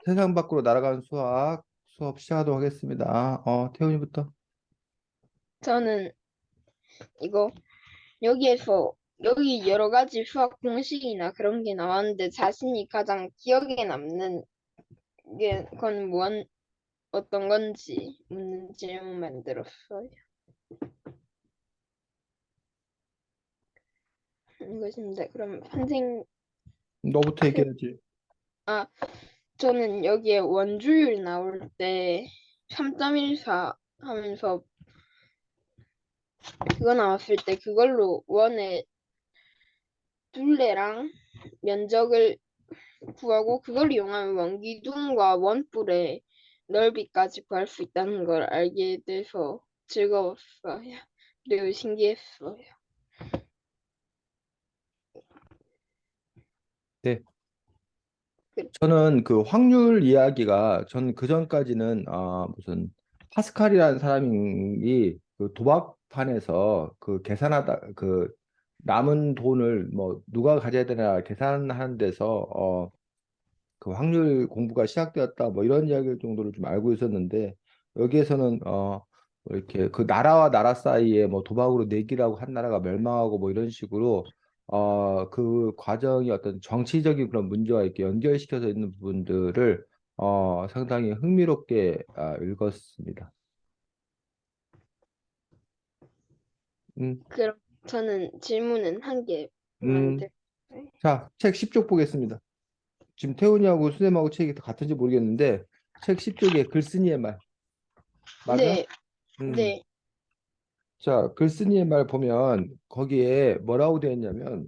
세상 밖으로 날아가는 수업 시작하도록 하겠습니다. 태훈이부터. 저는 이거 여기 여러 가지 수학 공식이나 그런 게 나왔는데 자신이 가장 기억에 남는 게 그건 어떤 건지 묻는 질문 만들었어요. 이것입니다. 그럼 너부터 얘기해야지. 아, 저는 여기에 원주율 나올 때 3.14 하면서 그거 나왔을 때 그걸로 원의 둘레랑 면적을 구하고 그걸 이용하면 원기둥과 원뿔의 넓이까지 구할 수 있다는 걸 알게 돼서 즐거웠어요. 그리고 신기했어요. 네. 그- 저는 그 확률 이야기가 전 그전까지는 무슨 파스칼이라는 사람이 그 도박판에서 그 계산하다 그 남은 돈을 뭐 누가 가져야 되나 계산하는 데서 그 확률 공부가 시작되었다 뭐 이런 이야기 정도를 좀 알고 있었는데 여기에서는 뭐 이렇게 그 나라와 나라 사이에 뭐 도박으로 내기라고 한 나라가 멸망하고 뭐 이런 식으로 그 과정이 어떤 정치적인 그런 문제와 이렇게 연결시켜서 있는 부분들을 상당히 흥미롭게 읽었습니다. 음, 그럼 저는 질문은 한 개 음, 만들. 자, 책 10쪽 보겠습니다. 지금 태훈이하고 수쌤하고 책이 같은지 모르겠는데 책 10쪽에 글쓴이의 말 맞아? 네, 음. 네. 자, 글쓴이의 말 보면 거기에 뭐라고 되어 있냐면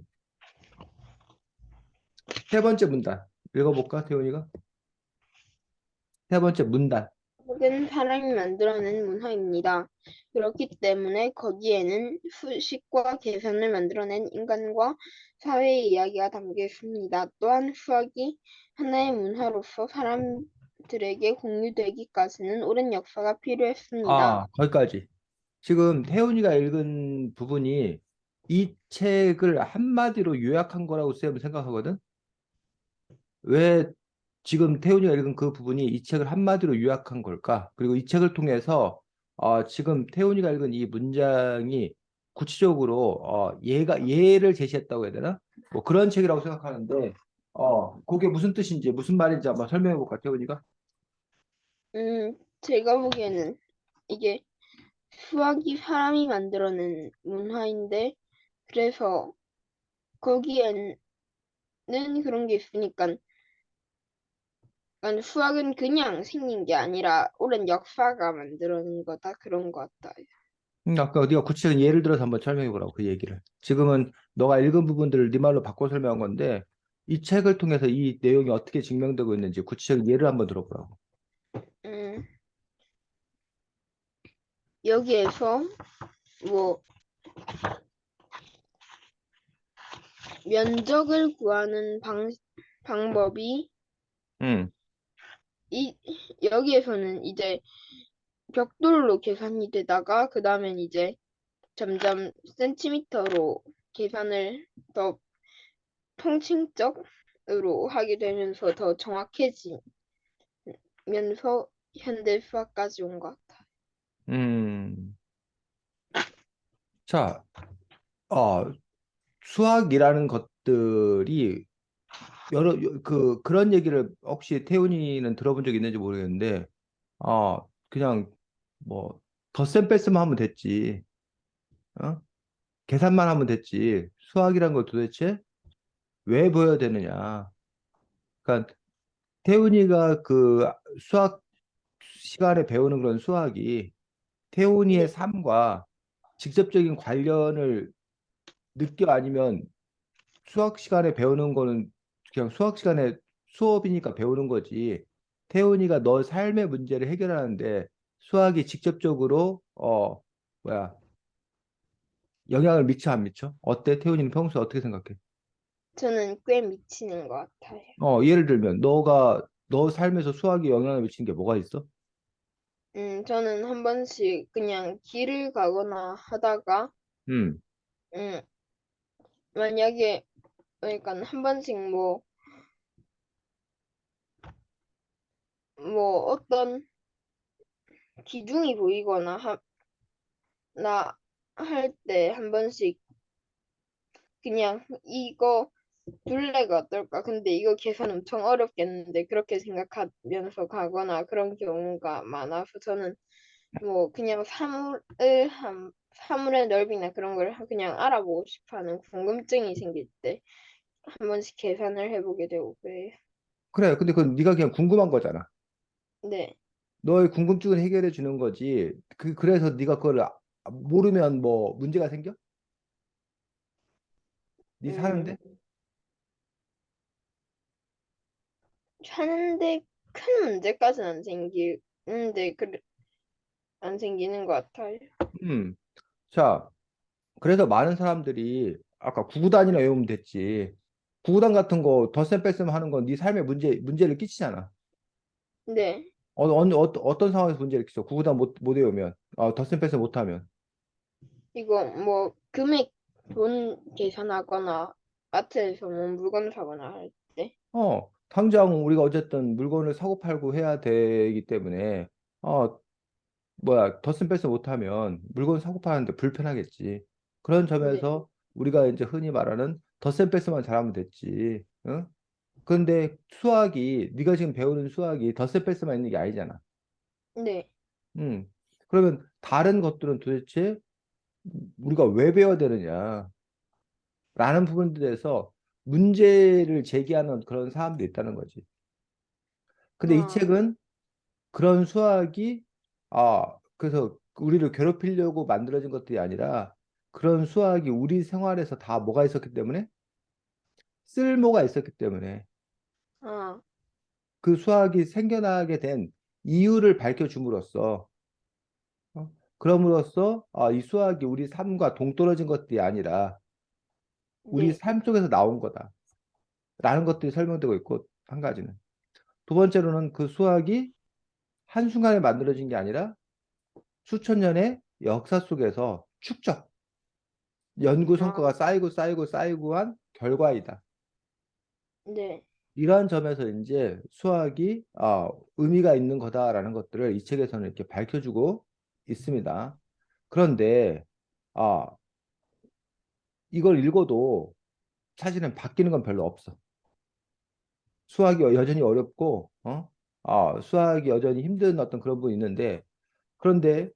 세 번째 문단 읽어볼까, 태훈이가? 세 번째 문단. 모든 사람이 만들어낸 문화입니다. 그렇기 때문에 거기에는 수식과 계산을 만들어낸 인간과 사회의 이야기가 담겨 있습니다. 또한 수학이 하나의 문화로서 사람들에게 공유되기까지는 오랜 역사가 필요했습니다. 거기까지. 지금 태훈이가 읽은 부분이 이 책을 한마디로 요약한 거라고 쌤은 생각하거든? 왜 지금 태훈이가 읽은 그 부분이 이 책을 한마디로 요약한 걸까? 그리고 이 책을 통해서 지금 태훈이가 읽은 이 문장이 구체적으로 예를 제시했다고 해야 되나? 뭐 그런 책이라고 생각하는데 그게 무슨 뜻인지 무슨 말인지 한번 설명해 볼까, 태훈이가? 제가 보기에는 이게 수학이 사람이 만들어낸 문화인데 그래서 거기에는 그런 게 있으니까 그러니까 수학은 그냥 생긴 게 아니라 오랜 역사가 만들어낸 거다 그런 것 같아요. 아까 네가 구체적인 예를 들어서 한번 설명해 보라고 그 얘기를. 지금은 너가 읽은 부분들을 네 말로 바꿔 설명한 건데 이 책을 통해서 이 내용이 어떻게 증명되고 있는지 구체적인 예를 한번 들어보라고. 음, 여기에서 뭐 면적을 구하는 방법이 응. 이 여기에서는 이제 벽돌로 계산이 되다가 그 다음엔 이제 점점 센티미터로 계산을 더 통칭적으로 하게 되면서 더 정확해지면서 현대 수학까지 온 것 같아요. 음. 자, 어, 수학이라는 것들이 그런 얘기를 혹시 태훈이는 들어본 적 있는지 모르겠는데, 그냥 뭐, 덧셈 뺄셈만 하면 됐지. 어? 계산만 하면 됐지. 수학이란 걸 도대체 왜 보여야 되느냐. 그러니까 태훈이가 그 수학 시간에 배우는 그런 수학이 태훈이의 네. 삶과 직접적인 관련을 느껴 아니면 수학 시간에 배우는 거는 그냥 수학 시간에 수업이니까 배우는 거지. 태훈이가 너 삶의 문제를 해결하는데 수학이 직접적으로 뭐야 영향을 미쳐 안 미쳐? 어때? 태훈이는 평소에 어떻게 생각해? 저는 꽤 미치는 것 같아요. 예를 들면 너가 너 삶에서 수학이 영향을 미치는 게 뭐가 있어? 저는 한 번씩 그냥 길을 가거나 하다가, 음, 음, 만약에, 그러니까 한 번씩 뭐, 어떤 기둥이 보이거나 나 할 때 한 번씩 그냥 이거 둘레가 어떨까? 근데 이거 계산 엄청 어렵겠는데 그렇게 생각하면서 가거나 그런 경우가 많아서 저는 뭐 그냥 사물의 넓이나 그런 걸 그냥 알아보고 싶어하는 궁금증이 생길 때 한 번씩 계산을 해보게 되고 그래요. 그래. 근데 그건 네가 그냥 궁금한 거잖아. 네. 너의 궁금증을 해결해 주는 거지. 그래서 네가 그걸 모르면 뭐 문제가 생겨? 네 음, 사는데? 사는데 큰 문제까지는 안 생기는데 안 생기는 것 같아요. 음. 자, 그래서 많은 사람들이 아까 구구단이나 외우면 됐지. 구구단 같은 거 덧셈 뺄셈 하는 건 네 삶에 문제를 끼치잖아. 네. 어떤 상황에서 문제를 끼쳐? 구구단 못 외우면, 덧셈 뺄셈 못하면. 이거 뭐 금액 돈 계산하거나 마트에서 뭐 물건 사거나 할 때. 당장 우리가 어쨌든 물건을 사고 팔고 해야 되기 때문에, 어, 덧셈 뺄셈 못하면 물건 사고 파는데 불편하겠지. 그런 네. 점에서 우리가 이제 흔히 말하는 덧셈 뺄셈만 잘하면 됐지. 응? 근데 네가 지금 배우는 수학이 덧셈 뺄셈만 있는 게 아니잖아. 네. 음. 그러면 다른 것들은 도대체 우리가 왜 배워야 되느냐? 라는 부분들에서 문제를 제기하는 그런 사람들이 있다는 거지. 근데 이 아, 책은 그런 수학이, 그래서 우리를 괴롭히려고 만들어진 것들이 아니라 그런 수학이 우리 생활에서 다 뭐가 있었기 때문에 쓸모가 있었기 때문에 아, 그 수학이 생겨나게 된 이유를 밝혀줌으로써 그럼으로써 이 수학이 우리 삶과 동떨어진 것들이 아니라 우리 네. 삶 속에서 나온 거다라는 것들이 설명되고 있고 한 가지는 두 번째로는 그 수학이 한순간에 만들어진 게 아니라 수천 년의 역사 속에서 축적 연구 아, 성과가 쌓이고 쌓이고 쌓이고 한 결과이다. 네. 이러한 점에서 이제 수학이 의미가 있는 거다라는 것들을 이 책에서는 이렇게 밝혀주고 있습니다. 그런데 아, 이걸 읽어도 사실은 바뀌는 건 별로 없어. 수학이 여전히 어렵고, 수학이 여전히 힘든 어떤 그런 부분이 있는데, 그런데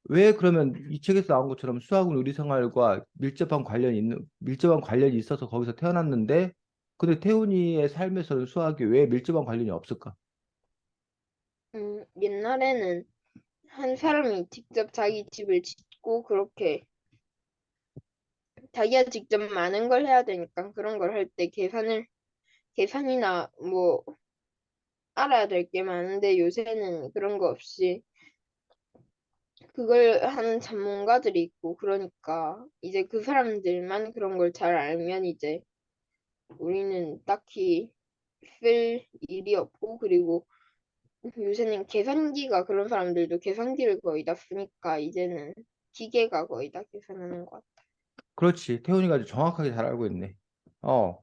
왜 그러면 이 책에서 나온 것처럼 수학은 우리 생활과 밀접한 관련이 있어서 거기서 태어났는데, 근데 태훈이의 삶에서는 수학이 왜 밀접한 관련이 없을까? 옛날에는 한 사람이 직접 자기 집을 짓고 그렇게 자기가 직접 많은 걸 해야 되니까 그런 걸 할 때 계산이나 뭐 알아야 될 게 많은데 요새는 그런 거 없이 그걸 하는 전문가들이 있고 그러니까 이제 그 사람들만 그런 걸 잘 알면 이제 우리는 딱히 쓸 일이 없고 그리고 요새는 계산기가 그런 사람들도 계산기를 거의 다 쓰니까 이제는 기계가 거의 다 계산하는 것 같아. 그렇지. 태훈이가 아주 정확하게 잘 알고 있네. 어,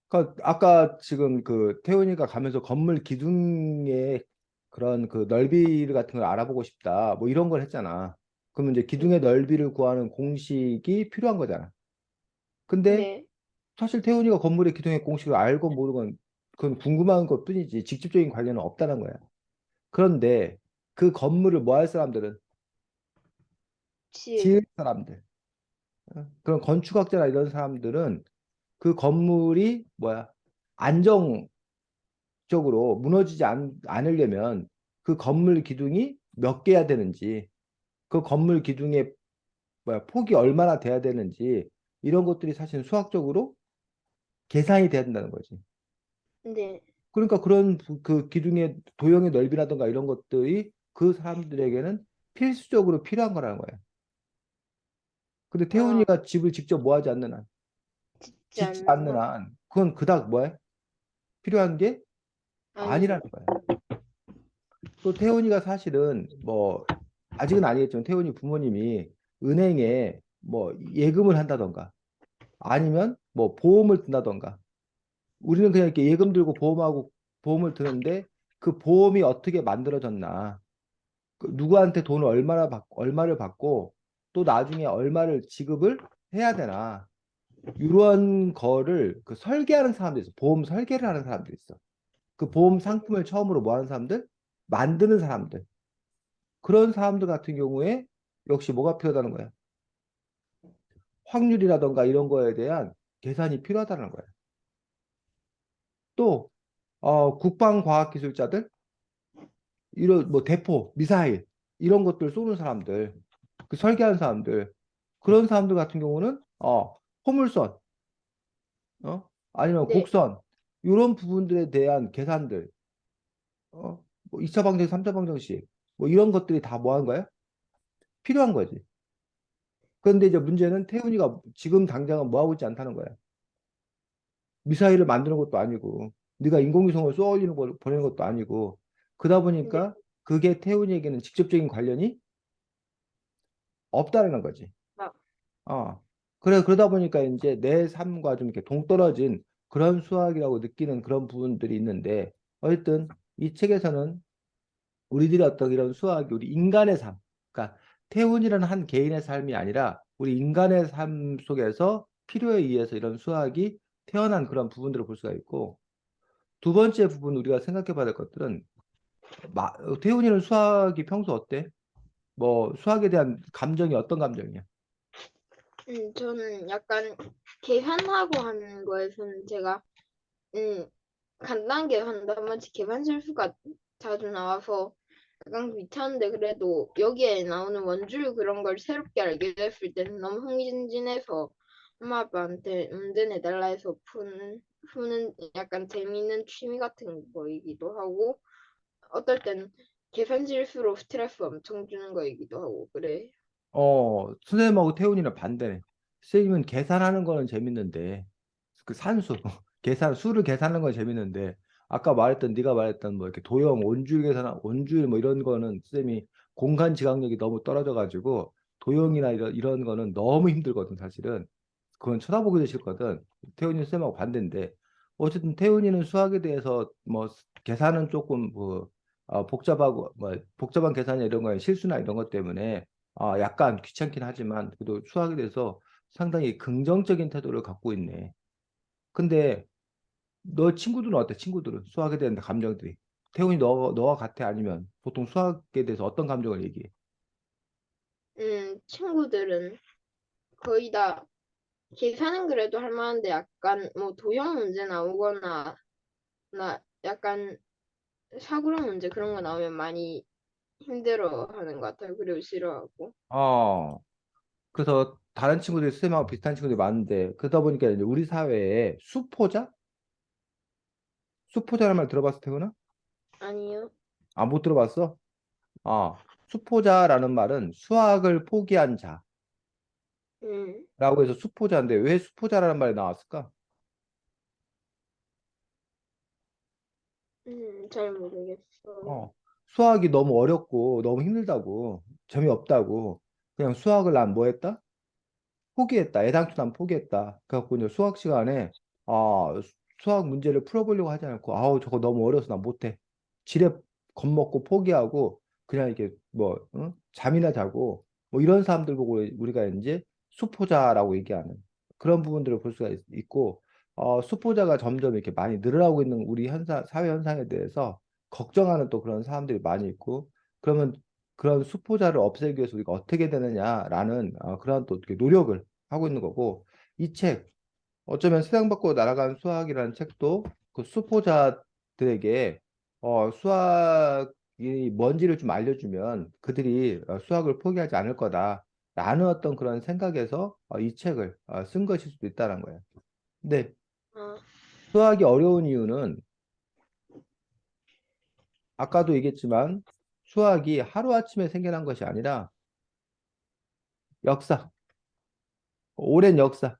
그러니까 아까 지금 그 태훈이가 가면서 건물 기둥의 그런 그 넓이 같은 걸 알아보고 싶다. 뭐 이런 걸 했잖아. 그러면 이제 기둥의 네. 넓이를 구하는 공식이 필요한 거잖아. 근데 네. 사실 태훈이가 건물의 기둥의 공식을 알고 모르건 그건 궁금한 것뿐이지 직접적인 관련은 없다는 거야. 그런데 그 건물을 뭐 할 사람들은 칠. 지을 사람들, 그런 건축학자나 이런 사람들은 그 건물이 안정적으로 무너지지 않으려면 그 건물 기둥이 몇 개야 되는지, 그 건물 기둥의 폭이 얼마나 돼야 되는지 이런 것들이 사실 수학적으로 계산이 돼야 된다는 거지. 네. 그러니까 그런 그 기둥의 도형의 넓이라든가 이런 것들이 그 사람들에게는 필수적으로 필요한 거라는 거야. 근데 아, 태훈이가 집을 직접 뭐 하지 않는 한, 짓지 짓지 않는 않는 한. 한, 그건 그닥 필요한 게 아니죠. 아니라는 거야. 또 태훈이가 사실은 아직은 아니겠지만 태훈이 부모님이 은행에 예금을 한다던가 아니면 보험을 든다던가 우리는 그냥 이렇게 예금 들고 보험을 드는데 그 보험이 어떻게 만들어졌나, 그 누구한테 돈을 얼마를 받고 또 나중에 얼마를 지급을 해야 되나, 이런 거를 그 설계하는 사람들이 있어. 보험 설계를 하는 사람들이 있어. 그 보험 상품을 처음으로 뭐 하는 사람들? 만드는 사람들. 그런 사람들 같은 경우에 역시 뭐가 필요하다는 거야? 확률이라던가 이런 거에 대한 계산이 필요하다는 거야. 또 국방과학기술자들, 이런 뭐 대포, 미사일 이런 것들 쏘는 사람들, 그 설계하는 사람들, 그런 사람들 같은 경우는 포물선, 아니면 네. 곡선, 이런 부분들에 대한 계산들, 뭐 2차 방정식, 3차 방정식, 뭐 이런 것들이 다 뭐 하는 거야? 필요한 거지. 그런데 이제 문제는 태훈이가 지금 당장은 뭐 하고 있지 않다는 거야. 미사일을 만드는 것도 아니고, 네가 인공위성을 쏘아 올리는 거 보내는 것도 아니고, 그러다 네. 보니까 그게 태훈이에게는 직접적인 관련이 없다는 거지. 아, 어. 그래, 그러다 보니까 이제 내 삶과 좀 이렇게 동떨어진 그런 수학이라고 느끼는 그런 부분들이 있는데, 어쨌든 이 책에서는 우리들이 어떤 이런 수학이 우리 인간의 삶, 그러니까 태훈이라는 한 개인의 삶이 아니라 우리 인간의 삶 속에서 필요에 의해서 이런 수학이 태어난 그런 부분들을 볼 수가 있고, 두 번째 부분 우리가 생각해 봐야 될 것들은, 태훈이는 수학이 평소 어때? 뭐 수학에 대한 감정이 어떤 감정이야? 저는 약간 계산하고 하는 거에서는 제가 음, 간단한 계산한 번씩 계산 실수가 자주 나와서 약간 귀찮은데 그래도 여기에 나오는 원줄 그런 걸 새롭게 알게 됐을 때는 너무 흥미진진해서 엄마 아빠한테 문제 내달라 해서 푸는 약간 재미있는 취미 같은 거이기도 하고 어떨 땐 계산 실수로 스트레스 엄청 주는 거이기도 하고 그래. 선생님하고 태훈이는 반대네. 선생님은 계산하는 거는 재밌는데, 그 산수, 수를 계산하는 건 재밌는데, 아까 말했던, 네가 말했던 뭐 이렇게 도형, 온줄 계산, 온줄 뭐 이런 거는 선생님이 공간 지각력이 너무 떨어져가지고, 도형이나 이런 거는 너무 힘들거든, 사실은. 그건 쳐다보기도 싫거든. 태훈이 쌤하고 반대인데, 어쨌든 태훈이는 수학에 대해서 뭐 계산은 조금 복잡하고 뭐 복잡한 계산이나 이런 거에 실수나 이런 것 때문에 약간 귀찮긴 하지만 그래도 수학에 대해서 상당히 긍정적인 태도를 갖고 있네. 근데 너 친구들은 어때? 친구들은 수학에 대한 감정들이, 태훈이 너와 같아? 아니면 보통 수학에 대해서 어떤 감정을 얘기해? 친구들은 거의 다 계산은 그래도 할 만한데 약간 뭐 도형 문제 나오거나 나 약간 사고력 문제 그런 거 나오면 많이 힘들어 하는 것 같아요. 그리고 싫어하고. 어, 그래서 다른 친구들이 쌤하고 비슷한 친구들이 많은데, 그러다 보니까 이제 우리 사회에 수포자? 수포자라는 말 들어봤어, 태훈아? 아니요. 못 들어봤어? 수포자라는 말은 수학을 포기한 음, 자라고 해서 수포자인데, 왜 수포자라는 말이 나왔을까? 잘 모르겠어요. 수학이 너무 어렵고 너무 힘들다고, 재미없다고, 그냥 수학을 난 뭐 했다? 포기했다. 애당초 난 포기했다. 그래갖고 이제 수학 시간에 수학 문제를 풀어보려고 하지 않고, 아우 저거 너무 어려워서 나 못해. 지레 겁먹고 포기하고 그냥 이렇게 뭐 잠이나 자고, 뭐 이런 사람들 보고 우리가 이제 수포자라고 얘기하는 그런 부분들을 볼 수가 있고, 수포자가 점점 이렇게 많이 늘어나고 있는 우리 사회 현상에 대해서 걱정하는 또 그런 사람들이 많이 있고, 그러면 그런 수포자를 없애기 위해서 우리가 어떻게 되느냐라는 그런 또 어떻게 노력을 하고 있는 거고, 이 책, 어쩌면 세상 밖으로 날아간 수학이라는 책도 그 수포자들에게 수학이 뭔지를 좀 알려주면 그들이 수학을 포기하지 않을 거다라는 어떤 그런 생각에서 이 책을 쓴 것일 수도 있다는 거예요. 근데 아, 수학이 어려운 이유는 아까도 얘기했지만, 수학이 하루아침에 생겨난 것이 아니라 역사, 오랜 역사를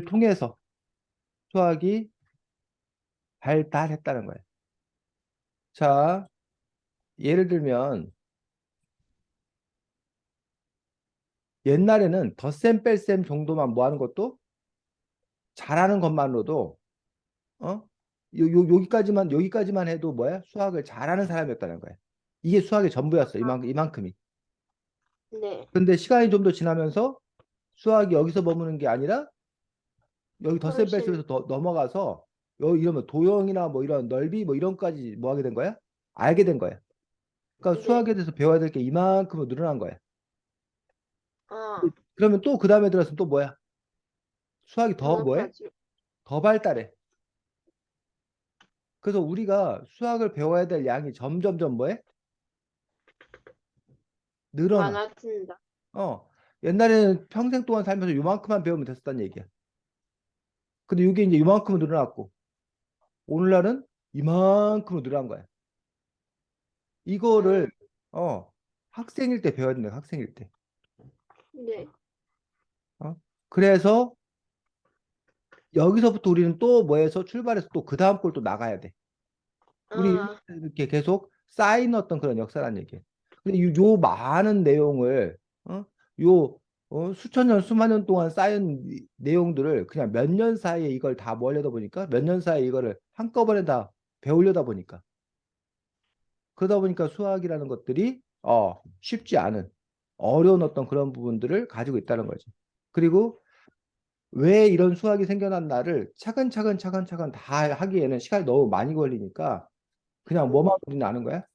통해서 수학이 발달했다는 거예요. 자, 예를 들면 옛날에는 덧셈 뺄셈 정도만 뭐 하는 것도, 잘하는 것만으로도 어? 여기까지만 해도 뭐야? 수학을 잘하는 사람이었다는 거야. 이게 수학의 전부였어. 이만큼이. 네. 근데 시간이 좀 더 지나면서 수학이 여기서 머무는 게 아니라 여기 덧셈 훨씬, 뺄셈에서 더 넘어가서 이러면 도형이나 뭐 이런 넓이 뭐 이런까지 뭐 하게 된 거야? 알게 된 거야. 그러니까 네. 수학에 대해서 배워야 될 게 이만큼은 늘어난 거야. 아, 그러면 또 그 다음에 들어서면 또 뭐야? 수학이 더 뭐해? 문어파죠. 더 발달해. 그래서 우리가 수학을 배워야 될 양이 점점점 뭐해? 늘어나. 많아진다. 어. 옛날에는 평생 동안 살면서 요만큼만 배우면 됐었단 얘기야. 근데 이게 이제 요만큼은 늘어났고, 오늘날은 이만큼으로 늘어난 거야. 이거를, 음, 어, 학생일 때 배워야 된다, 학생일 때. 네. 어? 그래서 여기서부터 우리는 또 뭐해서 출발해서 또 그 다음 걸 또 나가야 돼. 우리 아, 이렇게 계속 쌓인 어떤 그런 역사란 얘기예요. 근데 요 많은 내용을 요 수천 년, 수만 년 동안 쌓인 내용들을 그냥 몇 년 사이에 이걸 다 모으려다 보니까 몇 년 사이에 이거를 한꺼번에 다 배우려다 보니까 그러다 보니까 수학이라는 것들이 쉽지 않은 어려운 어떤 그런 부분들을 가지고 있다는 거죠. 그리고 왜 이런 수학이 생겨났나를 차근차근 차근차근 다 하기에는 시간이 너무 많이 걸리니까 그냥 뭐만 네. 우리는 아는 거야?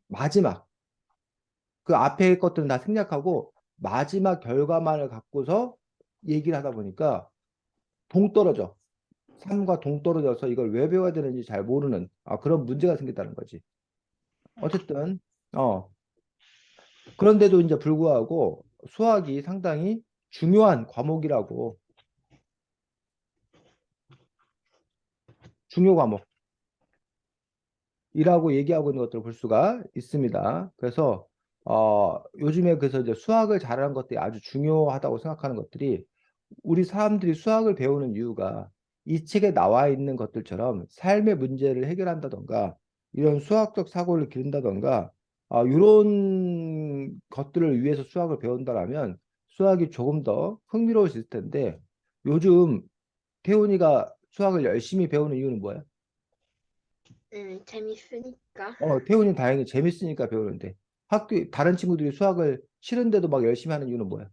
마지막 그 앞에 것들은 다 생략하고 마지막 결과만을 갖고서 얘기를 하다 보니까 동떨어져. 삶과 동떨어져서 이걸 왜 배워야 되는지 잘 모르는 그런 문제가 생겼다는 거지. 어쨌든 어 그런데도 이제 불구하고 수학이 상당히 중요한 과목이라고 중요 과목이라고 얘기하고 있는 것들을 볼 수가 있습니다. 그래서 요즘에 그래서 이제 수학을 잘하는 것들이 아주 중요하다고 생각하는 것들이 우리 사람들이 수학을 배우는 이유가 이 책에 나와 있는 것들처럼 삶의 문제를 해결한다던가 이런 수학적 사고를 기른다던가 이런 것들을 위해서 수학을 배운다라면 수학이 조금 더 흥미로워질 텐데 요즘 태훈이가 수학을 열심히 배우는 이유는 뭐야? 재밌으니까. 태훈이 다행히 재밌으니까 배우는데 학교 다른 친구들이 수학을 싫은데도 막 열심히 하는 이유는 뭐야?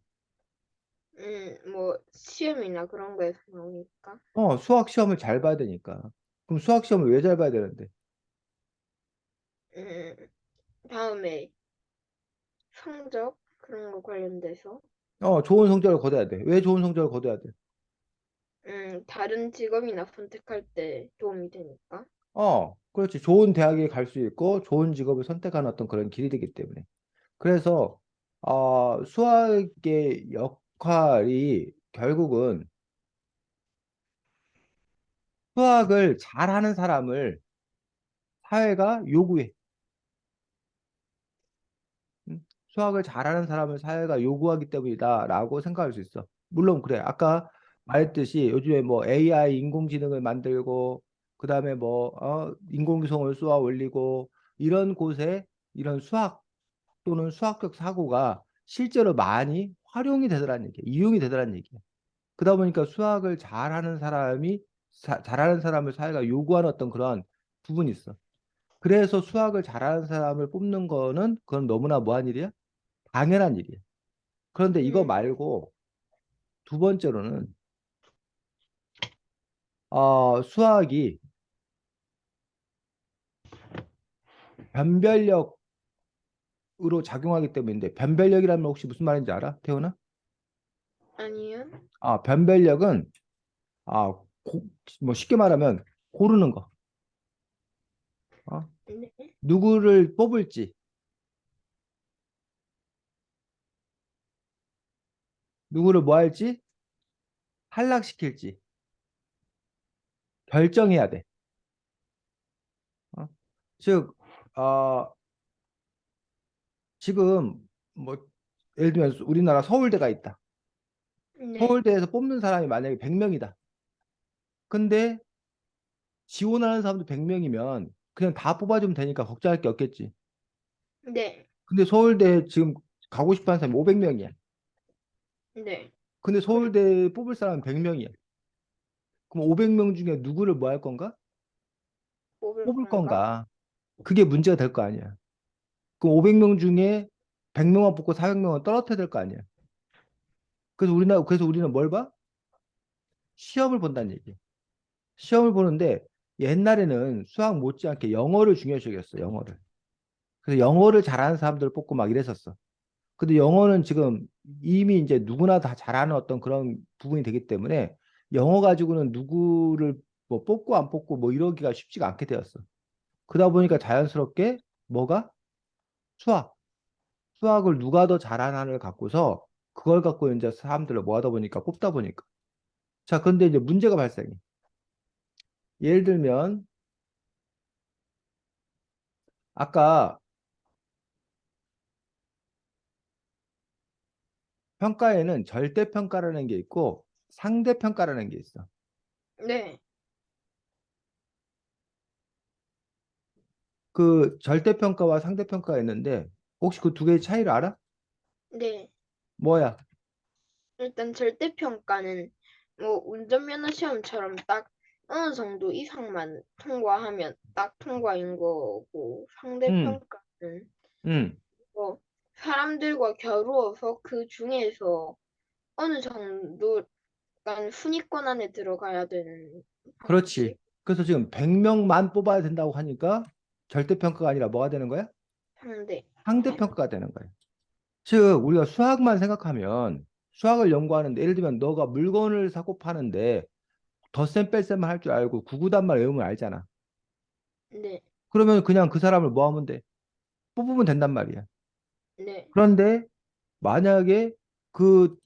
뭐, 시험이나 그런 거에서 나오니까. 수학 시험을 잘 봐야 되니까. 그럼 수학 시험을 왜 잘 봐야 되는데? 음, 다음에 성적 그런 거 관련돼서 좋은 성적을 거둬야 돼. 왜 좋은 성적을 거둬야 돼? 다른 직업이나 선택할 때 도움이 되니까. 그렇지. 좋은 대학에 갈 수 있고 좋은 직업을 선택하는 어떤 그런 길이 되기 때문에. 그래서 수학의 역할이 결국은 수학을 잘하는 사람을 사회가 요구해. 수학을 잘하는 사람을 사회가 요구하기 때문이다라고 생각할 수 있어. 물론 그래. 아까 말했듯이 요즘에 뭐 AI 인공지능을 만들고 그다음에 뭐 인공위성을 쏘아 올리고 이런 곳에 이런 수학 또는 수학적 사고가 실제로 많이 활용이 되더라는 얘기야. 이용이 되더라는 얘기야. 그러다 보니까 수학을 잘하는 사람을 사회가 요구하는 어떤 그런 부분이 있어. 그래서 수학을 잘하는 사람을 뽑는 거는 그건 너무나 뭐한 일이야? 당연한 일이야. 그런데 이거 음, 말고 두 번째로는 수학이 변별력으로 작용하기 때문인데 변별력이라면 혹시 무슨 말인지 알아? 태훈아? 아니요. 변별력은 아, 뭐 쉽게 말하면 고르는 거. 어? 네. 누구를 뽑을지, 누구를 뭐 할지 탈락시킬지 결정해야 돼. 어? 즉, 지금 뭐 예를 들면 우리나라 서울대가 있다. 네. 서울대에서 뽑는 사람이 만약에 100명이다. 근데 지원하는 사람도 100명이면 그냥 다 뽑아주면 되니까 걱정할 게 없겠지. 네. 근데 서울대 지금 가고 싶어 하는 사람이 500명이야. 네. 근데 그럼, 서울대 뽑을 사람은 100명이야. 그럼 500명 중에 누구를 뭐 할 건가? 뽑을 뽑을 건가? 건가? 그게 문제가 될 거 아니야. 그 500명 중에 100명만 뽑고 400명은 떨어뜨려야 될 거 아니야. 그래서 우리는 뭘 봐? 시험을 본다는 얘기. 시험을 보는데 옛날에는 수학 못지않게 영어를 중요시 여겼어, 영어를. 그래서 영어를 잘하는 사람들을 뽑고 막 이랬었어. 근데 영어는 지금 이미 이제 누구나 다 잘하는 어떤 그런 부분이 되기 때문에 영어 가지고는 누구를 뭐 뽑고 안 뽑고 뭐 이러기가 쉽지가 않게 되었어. 그러다 보니까 자연스럽게 뭐가? 수학. 수학을 누가 더 잘하나를 갖고서 그걸 갖고 이제 사람들을 모아다 보니까 뽑다 보니까. 자, 근데 이제 문제가 발생해. 예를 들면 아까 평가에는 절대평가라는 게 있고 상대평가라는 게 있어. 네, 그 절대평가와 상대평가가 있는데 혹시 그 두 개의 차이를 알아? 네. 뭐야? 일단 절대평가는 뭐 운전면허 시험처럼 딱 어느 정도 이상만 통과하면 딱 통과인 거고 응, 상대평가는 응, 뭐 사람들과 겨루어서 그 중에서 어느 정도 약간 순위권 안에 들어가야 되는 그렇지. 방식? 그래서 지금 100명만 뽑아야 된다고 하니까 절대평가가 아니라 뭐가 되는 거야? 상대. 상대평가가 되는 거야. 즉, 우리가 수학만 생각하면 수학을 연구하는데 예를 들면 너가 물건을 사고 파는데 덧셈 뺄셈만 할 줄 알고 구구단말 외우면 알잖아. 네, 그러면 그냥 그 사람을 뭐 하면 돼? 뽑으면 된단 말이야. 네. 그런데 만약에 그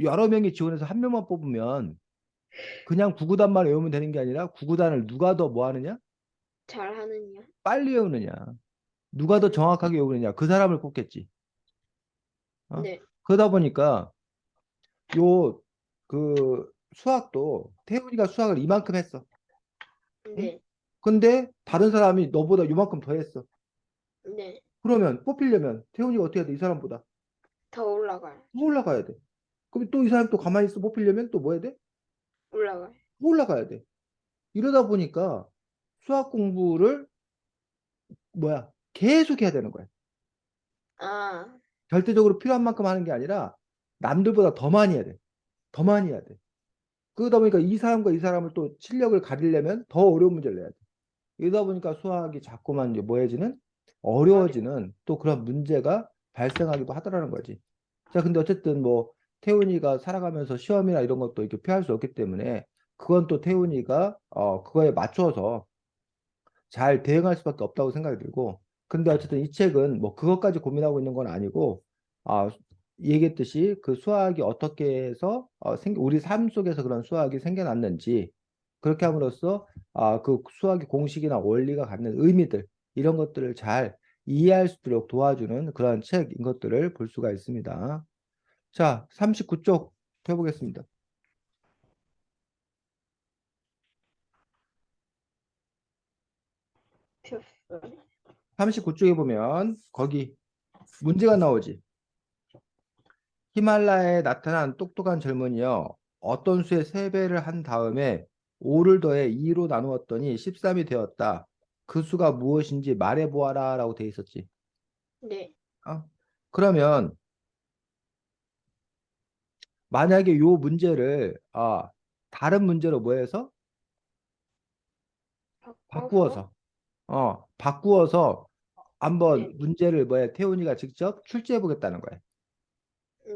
여러 명이 지원해서 한 명만 뽑으면 그냥 구구단만 외우면 되는 게 아니라 구구단을 누가 더 뭐 하느냐? 잘하느냐? 빨리 외우느냐? 누가 더 음, 정확하게 외우느냐? 그 사람을 뽑겠지. 어? 네, 그러다 보니까 요 그 수학도 태훈이가 수학을 이만큼 했어. 응? 네, 근데 다른 사람이 너보다 요만큼 더 했어. 네. 그러면 뽑히려면 태훈이가 어떻게 해야 돼? 이 사람보다 더 올라가요. 더 올라가야 돼. 그럼 또 이 사람 또 가만히 있어 뽑히려면 또 뭐 해야 돼? 올라가요. 또 올라가야 돼. 이러다 보니까 수학 공부를 뭐야? 계속 해야 되는 거야. 아, 절대적으로 필요한 만큼 하는 게 아니라 남들보다 더 많이 해야 돼. 더 많이 해야 돼. 그러다 보니까 이 사람과 이 사람을 또 실력을 가리려면 더 어려운 문제를 내야 돼. 이러다 보니까 수학이 자꾸만 이제 뭐해지는 어려. 어려워지는 또 그런 문제가 발생하기도 하더라는 거지. 자, 근데 어쨌든 뭐 태훈이가 살아가면서 시험이나 이런 것도 이렇게 피할 수 없기 때문에 그건 또 태훈이가 그거에 맞춰서 잘 대응할 수밖에 없다고 생각이 들고, 근데 어쨌든 이 책은 뭐 그것까지 고민하고 있는 건 아니고, 아, 얘기했듯이 그 수학이 어떻게 해서 우리 삶 속에서 그런 수학이 생겨났는지, 그렇게 함으로써 그 수학의 공식이나 원리가 갖는 의미들, 이런 것들을 잘 이해할 수 있도록 도와주는 그런 책인 것들을 볼 수가 있습니다. 자, 39쪽 펴보겠습니다. 39쪽에 보면 거기 문제가 나오지. 히말라야에 나타난 똑똑한 젊은이여 어떤 수의 3배를 한 다음에 5를 더해 2로 나누었더니 13이 되었다. 그 수가 무엇인지 말해보아라 라고 돼 있었지. 네, 어? 그러면 만약에 요 문제를 다른 문제로 뭐 해서 바꿔서, 바꾸어서 바꾸어서 한번 네, 문제를 뭐야 태훈이가 직접 출제해 보겠다는 거야.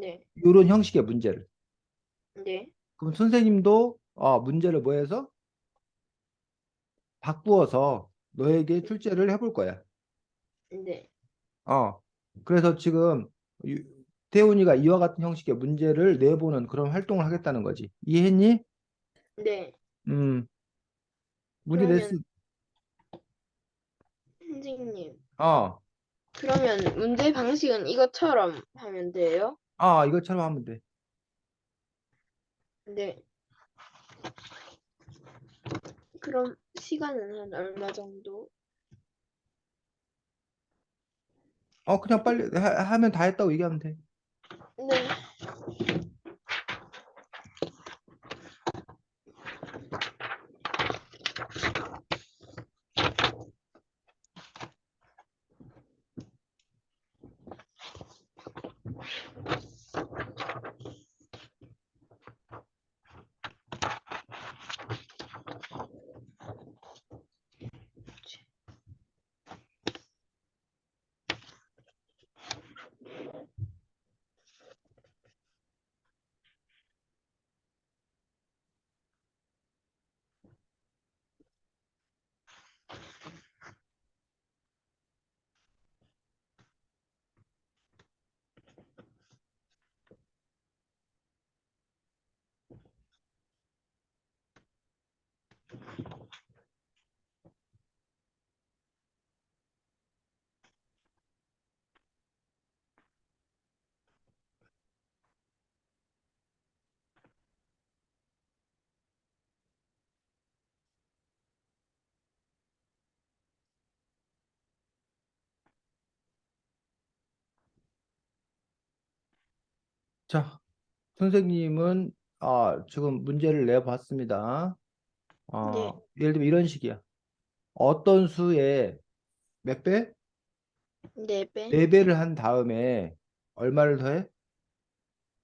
네, 요런 형식의 문제를. 네, 그럼 선생님도 문제를 뭐 해서 바꾸어서 너에게 출제를 해볼 거야. 네, 어. 그래서 지금 유- 태훈이가 이와 같은 형식의 문제를 내보는 그런 활동을 하겠다는 거지. 이해했니? 네. 음, 문제 그러면 냈으. 선생님, 어. 그러면 문제 방식은 이것처럼 하면 돼요? 이것처럼 하면 돼. 네. 그럼 시간은 한 얼마 정도? 그냥 빨리 하면 다 했다고 얘기하면 돼. 네. 자, 선생님은 지금 문제를 내봤습니다. 네, 예를 들면 이런 식이야. 어떤 수에 몇 배? 4배, 4배를 한 다음에 얼마를 더해?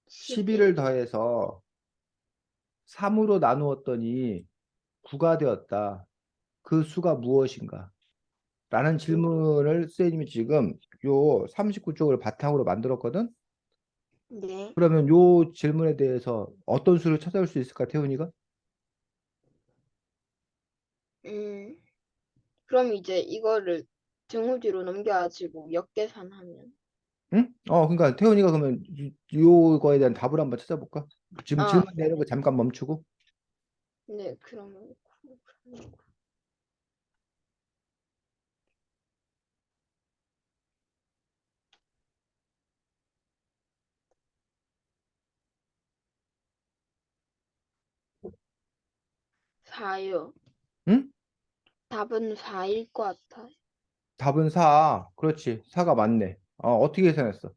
11을 12, 더해서 3으로 나누었더니 9가 되었다. 그 수가 무엇인가? 라는 질문을 선생님이 지금 요 39쪽을 바탕으로 만들었거든? 네, 그러면 요 질문에 대해서 어떤 수를 찾아올 수 있을까, 태훈이가? 음, 그럼 이제 이거를 등호지로 넘겨가지고 역계산하면, 응? 그러니까 태훈이가 그러면 요거에 대한 답을 한번 찾아볼까? 지금 아, 질문 내는 거 잠깐 멈추고. 네, 그러면 4요. 응? 답은 4일 것 같아요. 답은 4. 그렇지. 4가 맞네. 어떻게 계산했어?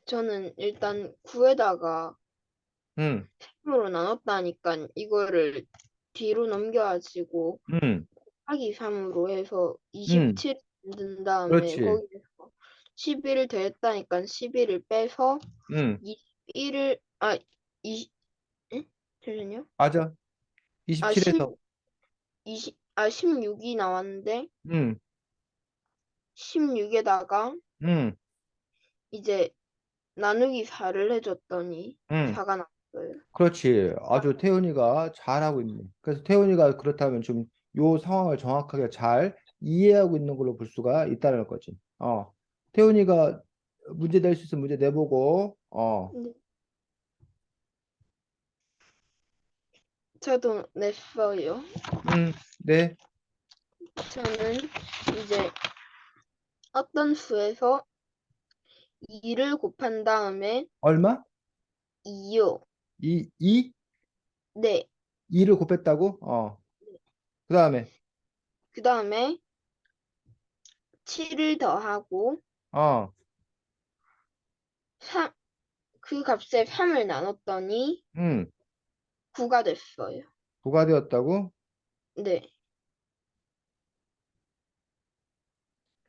저는 일단 9에다가 응, 3으로 나눴다니까 이거를 뒤로 넘겨가지고 응, 하기 3으로 해서 응. 27 만든 다음에 그렇지. 거기에서 11을 더했다니까 11을 빼서 응, 21을 20 응? 잠시만요. 맞아. 아 10, 27에서. 16이 나왔는데 응, 16에다가 응, 이제 나누기 4를 해줬더니 응. 4가 나왔어요. 그렇지. 아주 태훈이가 잘하고 있네. 그래서 태훈이가 그렇다면 좀 요 상황을 정확하게 잘 이해하고 있는 걸로 볼 수가 있다는 거지. 태훈이가 문제 낼 수 있으면 문제 내보고, 네, 저도 냈어요. 네. 저는 이제 어떤 수에서 2를 곱한 다음에 얼마? 2요. 2? 네. 2를 곱했다고? 그 다음에, 그 다음에 7을 더하고 어, 3, 그 값에 3을 나눴더니 음, 9가 됐어요. 부가 되었다고? 네.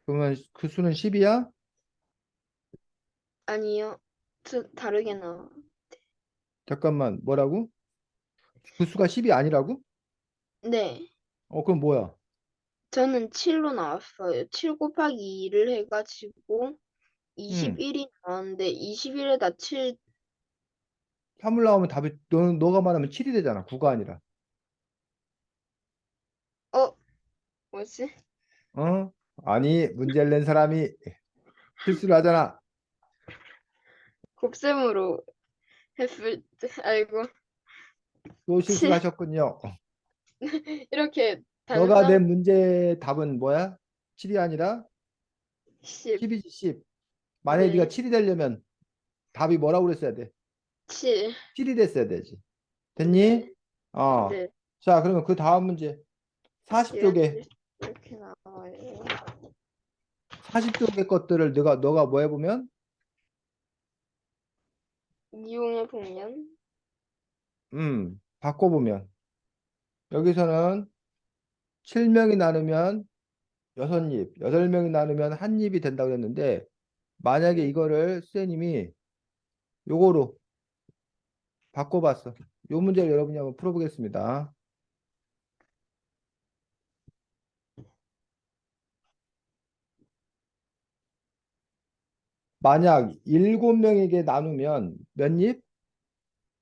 그러면 그 수는 10이야? 아니요. 다르게 나와. 잠깐만, 뭐라고? 그 수가 10이 아니라고? 네. 그럼 뭐야? 저는 7로 나왔어요. 7 곱하기 2를 해가지고 음, 21이 나왔는데 21에다 7, 3을 나오면 답이, 너가 말하면 7이 되잖아. 9가 아니라. 어, 뭐지? 어? 아니, 문제를 낸 사람이 실수를 하잖아. 곱셈으로 했을 때, 아이고, 또 실수를 7. 하셨군요. 이렇게 너가 단순한 낸 문제 답은 뭐야? 7이 아니라 10. 10이지, 10. 만약에 네가 네. 7이 되려면 답이 뭐라고 그랬어야 돼? 7. 7이 됐어야 되지. 됐니? 네. 어. 네. 자, 그러면 그 다음 문제. 얘가 40쪽에, 이렇게 나와요. 40쪽의 것들을 너가 뭐 해보면, 이용해 보면 바꿔보면, 여기서는 7명이 나누면 6입, 8명이 나누면 1입이 된다고 했는데, 만약에 네. 이거를 선생님이 요거로 바꿔봤어. 요 문제를 여러분이 한번 풀어보겠습니다. 만약 7명에게 나누면 몇 입?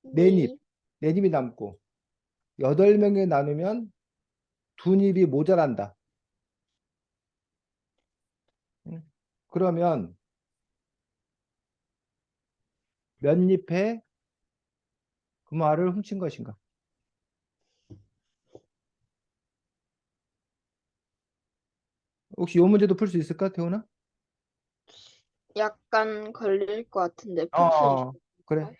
네 입. 네. 네 입이 남고, 8명에 나누면 두 입이 모자란다. 응? 그러면 몇 입에 그 말을 훔친 것인가? 혹시 요 문제도 풀 수 있을까, 태훈아? 약간 걸릴 것 같은데 풀 수 어, 그래. 있을까요?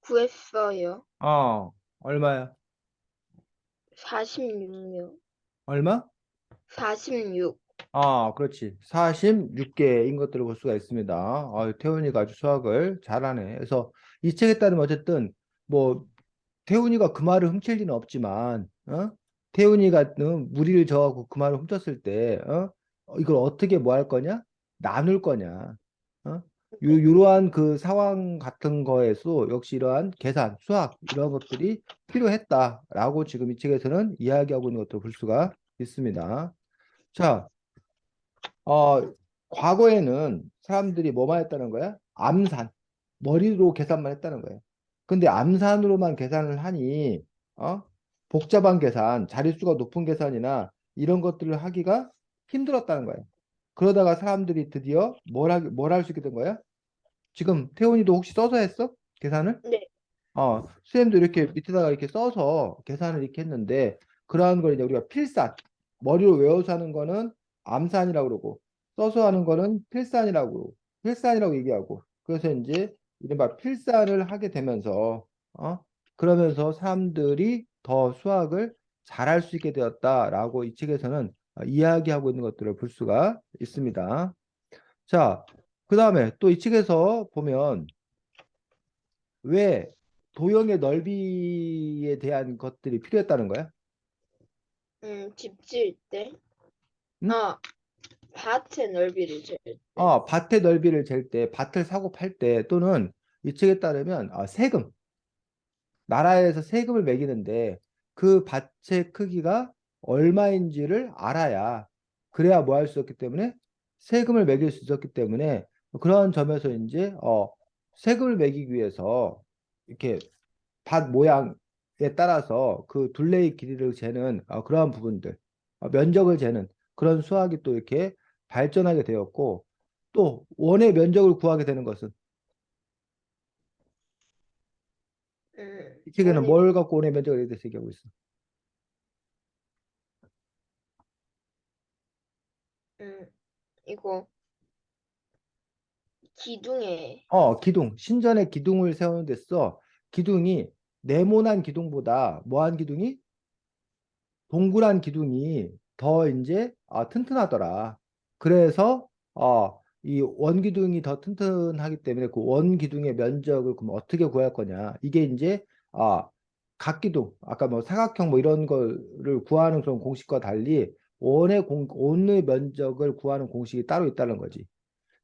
구했어요. 얼마야? 46명. 얼마? 46. 그렇지. 46개인 것들을 볼 수가 있습니다. 태훈이가 아주 수학을 잘하네. 그래서 이 책에 따르면 어쨌든 뭐 태훈이가 그 말을 훔칠 리는 없지만, 태훈이가 무리를 저하고 그 말을 훔쳤을 때, 이걸 어떻게 뭐 할 거냐? 나눌 거냐? 어? 이러한 그 상황 같은 거에서 역시 이러한 계산, 수학 이런 것들이 필요했다라고 지금 이 책에서는 이야기하고 있는 것도 볼 수가 있습니다. 자, 어, 과거에는 사람들이 뭐만 했다는 거야? 암산. 머리로 계산만 했다는 거예요. 근데 암산으로만 계산을 하니, 어? 복잡한 계산, 자릿수가 높은 계산이나 이런 것들을 하기가 힘들었다는 거예요. 그러다가 사람들이 드디어 뭘 할 수 있게 된 거야? 지금 태훈이도 혹시 써서 했어? 계산을? 네. 수염도 이렇게 밑에다가 이렇게 써서 계산을 이렇게 했는데, 그러한 걸 이제 우리가 필산, 머리로 외워서 하는 거는 암산이라고 그러고, 써서 하는 거는 필산이라고 얘기하고, 그래서 이제 이른바 필산을 하게 되면서, 그러면서 사람들이 더 수학을 잘할 수 있게 되었다라고 이 책에서는 이야기하고 있는 것들을 볼 수가 있습니다. 자, 그 다음에 또 이 책에서 보면, 왜 도형의 넓이에 대한 것들이 필요했다는 거야? 집 지을 때. 응? 아, 밭의 넓이를 잴 때. 밭의 넓이를 잴 때, 밭을 사고 팔 때, 또는 이 책에 따르면 세금, 나라에서 세금을 매기는데 그 밭의 크기가 얼마인지를 알아야, 그래야 뭐 할 수 있었기 때문에 세금을 매길 수 있었기 때문에, 그런 점에서 이제 세금을 매기기 위해서 이렇게 밭 모양에 따라서 그 둘레의 길이를 재는 그러한 부분들, 면적을 재는 그런 수학이 또 이렇게 발전하게 되었고, 또 원의 면적을 구하게 되는 것은 이 책에는 원님, 뭘 갖고 원의 면적을 대해서 얘기하고 있어? 음, 이거 기둥에, 기둥, 신전에 기둥을 세우는 데서 기둥이 네모난 기둥보다 뭐한 기둥이 동그란 기둥이 더 이제 튼튼하더라. 그래서 이 원기둥이 더 튼튼하기 때문에 그 원기둥의 면적을 그럼 어떻게 구할 거냐? 이게 이제 아, 각기둥, 아까 뭐 사각형 뭐 이런 거를 구하는 그런 공식과 달리 원의 면적을 구하는 공식이 따로 있다는 거지.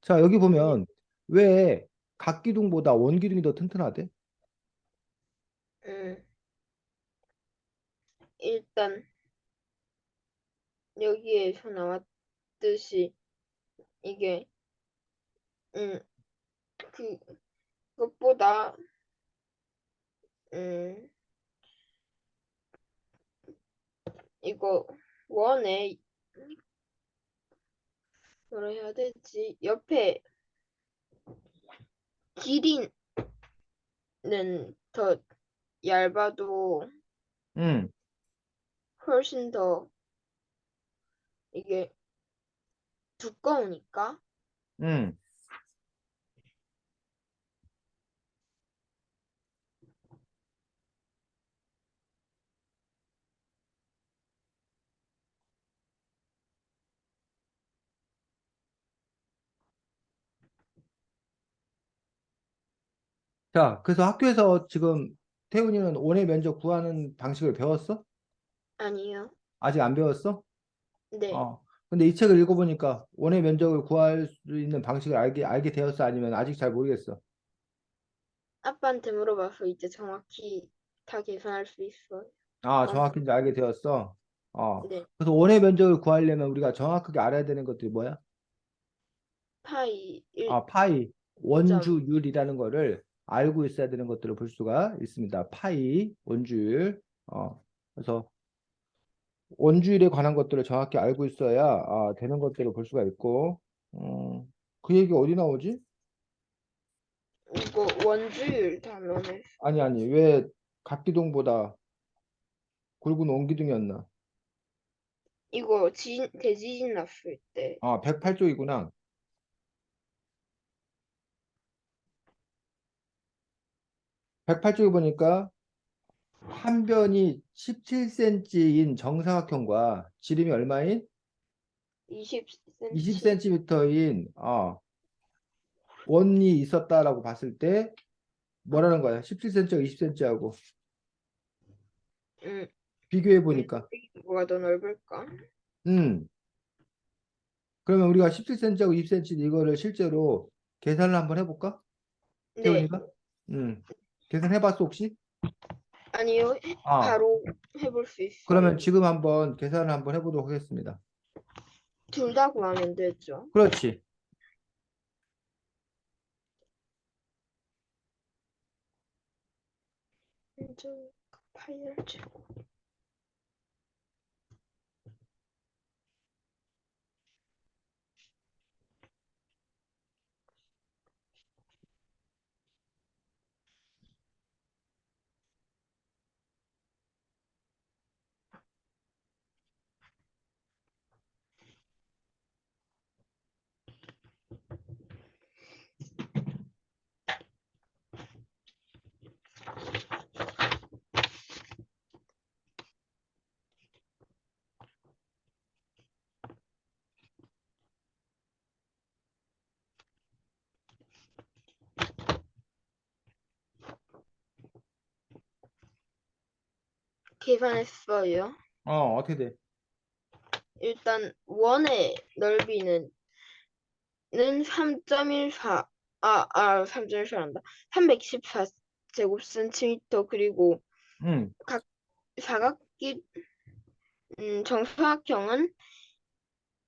자, 여기 네. 보면 왜 각기둥보다 원기둥이 더 튼튼하대? 음, 일단 여기에서 나왔듯이 이게 음, 그것보다 음, 이거 원에 뭐라 해야 되지? 옆에 길이는 더 얇아도 응, 훨씬 더 이게 두꺼우니까. 응. 자, 그래서 학교에서 지금 태훈이는 원의 면적 구하는 방식을 배웠어? 아니요. 아직 안 배웠어? 네. 근데 이 책을 읽어보니까 원의 면적을 구할 수 있는 방식을 알게 되었어? 아니면 아직 잘 모르겠어? 아빠한테 물어봐서 이제 정확히 다 계산할 수 있어요. 완성. 정확히 이제 알게 되었어. 네. 그래서 원의 면적을 구하려면 우리가 정확하게 알아야 되는 것들이 뭐야? 파이 파이, 1점 원주율이라는 거를 알고 있어야 되는 것들을 볼 수가 있습니다. 파이, 원주율. 그래서 원주율에 관한 것들을 정확히 알고 있어야 되는 것들을 볼 수가 있고, 그 얘기 어디 나오지? 이거 원주율 단원을 아니, 왜 각기둥보다 굵은 원기둥이었나? 이거 대지진 났을 때 108쪽이구나. 108쪽에 보니까 한 변이 17cm인 정사각형과 지름이 얼마인? 20cm 20cm인 원이 있었다라고 봤을 때 뭐라는 거야? 17cm하고 20cm하고 음, 비교해 보니까 뭐가 더 넓을까? 음 그러면 우리가 17cm하고 20cm 이거를 실제로 계산을 한번 해볼까? 네. 태훈이가? 계산해봤어 혹시? 아니요. 아 바로 해볼 수 그러면 있어요. 지금 한번 계산을 한번 해보도록 하겠습니다. 둘 다 구하면 되죠. 그렇지. 이제 파이를 치고 계산했어요. 어떻게 돼? 일단 원의 넓이는 3.14 3.14한다. 314 제곱센티미터 그리고 음, 각 사각기 정사각형은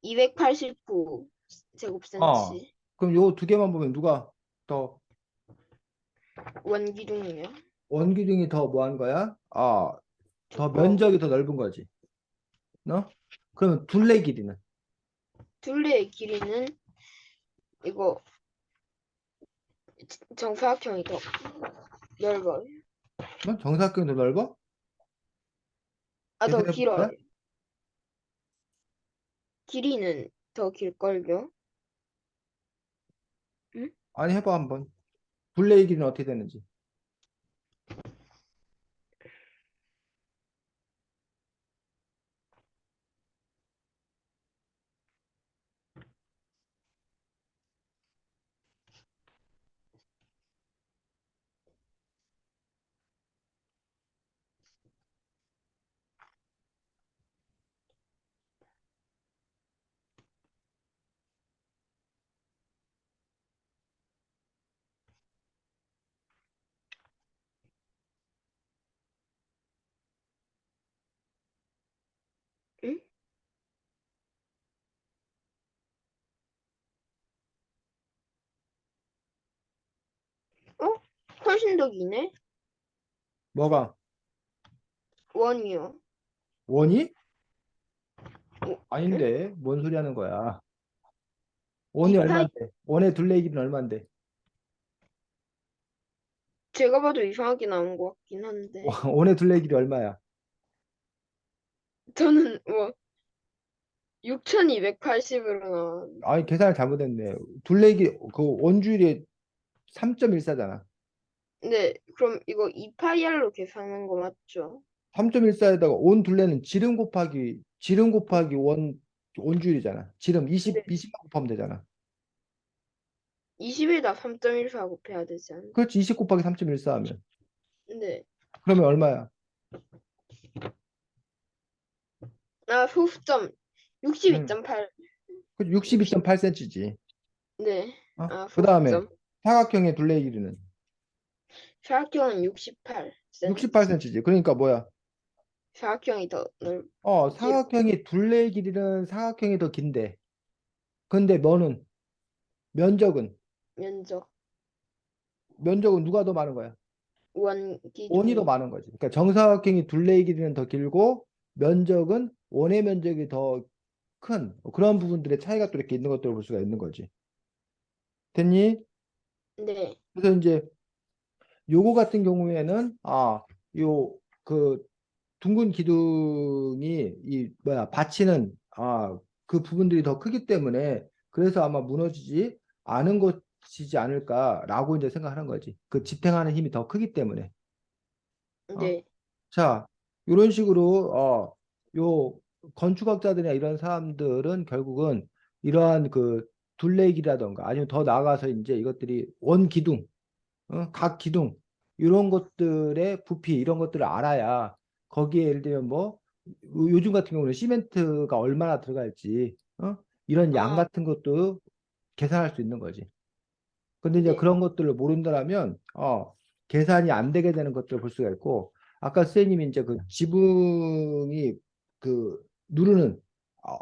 289 어. 제곱센티 그럼 요 두 개만 보면 누가 더 원기둥이요. 원기둥이 더 뭐 한 거야? 더 두꺼워. 면적이 더 넓은 거지. 너? 그러면 둘레 길이는? 둘레의 길이는 이거 정사각형이 더 넓어요. 정사각형이 더 넓어? 더 계산해 볼 길어요. 거야? 길이는 더 길걸요. 응? 아니, 해봐 한번. 둘레의 길이는 어떻게 되는지. 훨씬 더 기네? 뭐가? 원이요. 원이? 어, 응? 아닌데. 뭔 소리 하는 거야? 원이 2파이 얼마인데? 원의 둘레길이는 얼마인데? 제가 봐도 이상하게 나온 것 같긴 한데. 원의 둘레길이 얼마야? 저는 뭐 6280으로 나왔는데. 아니, 계산을 잘못했네. 둘레길, 그 원주율이 3.14잖아. 네, 그럼 이거 2파이알로 계산한 거 맞죠? 3.14에다가 온 둘레는 지름 곱하기 원주율이잖아. 지름 네. 20만 곱하면 되잖아. 20에다 3.14 곱해야 되지 않나? 그렇지. 20 곱하기 3.14 하면. 네. 그러면 얼마야? 아, 소수점 응. 62.8. 60, 62.8cm지. 네. 어? 아, 그 다음에 소수점. 사각형의 둘레 길이는 사각형은 68cm. 68cm지. 그러니까 뭐야? 사각형이 더 길어. 사각형이 둘레 길이는 사각형이 더 긴데. 근데 뭐는 면적은 면적. 면적은 누가 더 많은 거야? 원 원이 더 기둥이. 많은 거지. 그러니까 정사각형이 둘레의 길이는 더 길고 면적은 원의 면적이 더 큰 그런 부분들의 차이가 또 이렇게 있는 것들을 볼 수가 있는 거지. 됐니? 네. 그래서 이제 요거 같은 경우에는 요 그 둥근 기둥이 이 뭐야 받치는 그 부분들이 더 크기 때문에 그래서 아마 무너지지 않은 것이지 않을까라고 이제 생각하는 거지. 그 지탱하는 힘이 더 크기 때문에. 어? 네. 자, 이런 식으로 요 건축학자들이나 이런 사람들은 결국은 이러한 그 둘레길이라던가 아니면 더 나아가서 이제 이것들이 원기둥, 각 기둥 이런 것들의 부피 이런 것들을 알아야 거기에 예를 들면 뭐 요즘 같은 경우는 시멘트가 얼마나 들어갈지 이런 양 아, 같은 것도 계산할 수 있는 거지. 근데 이제 네. 그런 것들을 모른다라면 계산이 안 되게 되는 것들을 볼 수가 있고 아까 선생님이 이제 그 지붕이 그 누르는